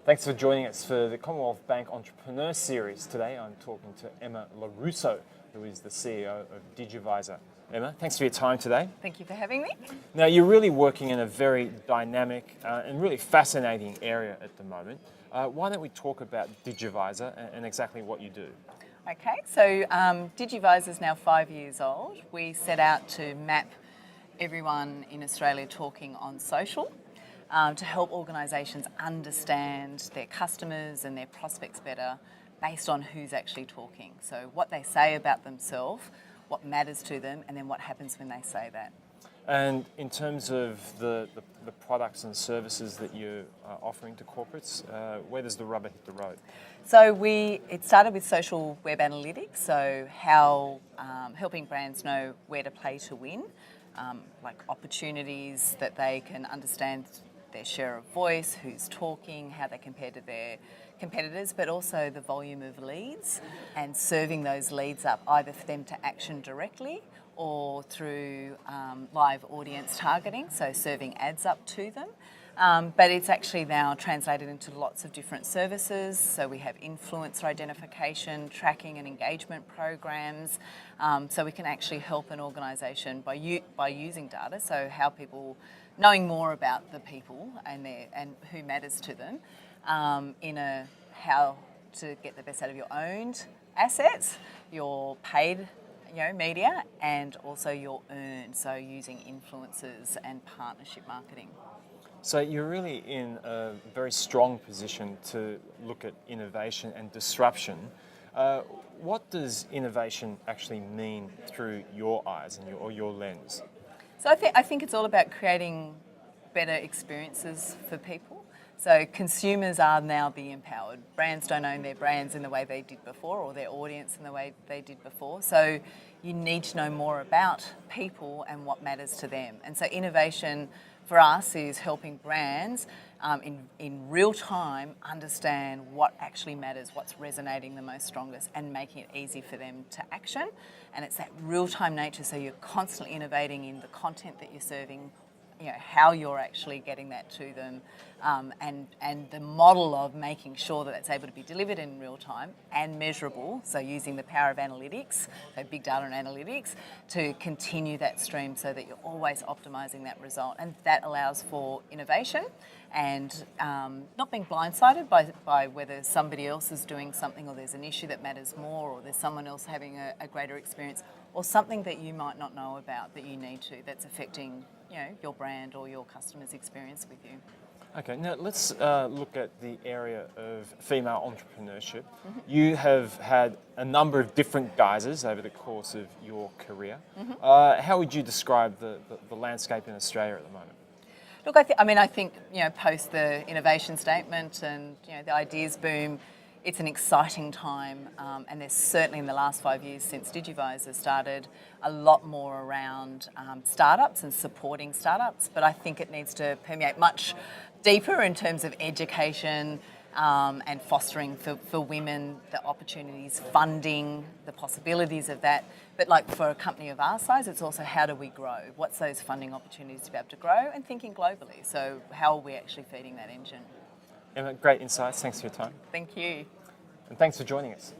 Thanks for joining us for the Commonwealth Bank Entrepreneur Series. Today I'm talking to Emma Russo, who is the CEO of Digivizer. Emma, thanks for your time today. Thank you for having me. Now, you're really working in a very dynamic and really fascinating area at the moment. Why don't we talk about Digivizer and exactly what you do? Okay, so Digivizer is now 5 years old. We set out to map everyone in Australia talking on social to help organisations understand their customers and their prospects better based on who's actually talking. So what they say about themselves, what matters to them, and then what happens when they say that. And in terms of the products and services that you're offering to corporates, where does the rubber hit the road? So it started with social web analytics, so how helping brands know where to play to win, like opportunities that they can understand their share of voice, who's talking, how they compare to their competitors, but also the volume of leads and serving those leads up either for them to action directly or through live audience targeting, so serving ads up to them. But it's actually now translated into lots of different services. So we have influencer identification, tracking and engagement programs. So we can actually help an organisation by using data, so how people, knowing more about the people and who matters to them, how to get the best out of your owned assets, your paid media, and also your earned, so using influencers and partnership marketing. So you're really in a very strong position to look at innovation and disruption. What does innovation actually mean through your eyes and your lens? So I think it's all about creating better experiences for people. So consumers are now being empowered. Brands don't own their brands in the way they did before, or their audience in the way they did before. So you need to know more about people and what matters to them. And so innovation for us is helping brands in real time understand what actually matters, what's resonating the most strongest, and making it easy for them to action. And it's that real-time nature, so you're constantly innovating in the content that you're serving, how you're actually getting that to them, and the model of making sure that it's able to be delivered in real time and measurable, so using the power of analytics, so big data and analytics, to continue that stream so that you're always optimising that result. And that allows for innovation and not being blindsided by whether somebody else is doing something, or there's an issue that matters more, or there's someone else having a greater experience, or something that you might not know about that you need to, that's affecting your brand or your customer's experience with you. Okay, now let's look at the area of female entrepreneurship. Mm-hmm. You have had a number of different guises over the course of your career. Mm-hmm. How would you describe the landscape in Australia at the moment? Look, I think post the innovation statement and the ideas boom, it's an exciting time, and there's certainly in the last 5 years since Digivizer started a lot more around startups and supporting startups, but I think it needs to permeate much deeper in terms of education and fostering for women the opportunities, funding, the possibilities of that. But like for a company of our size, it's also how do we grow? What's those funding opportunities to be able to grow, and thinking globally? So how are we actually feeding that engine? Emma, great insights. Thanks for your time. Thank you. And thanks for joining us.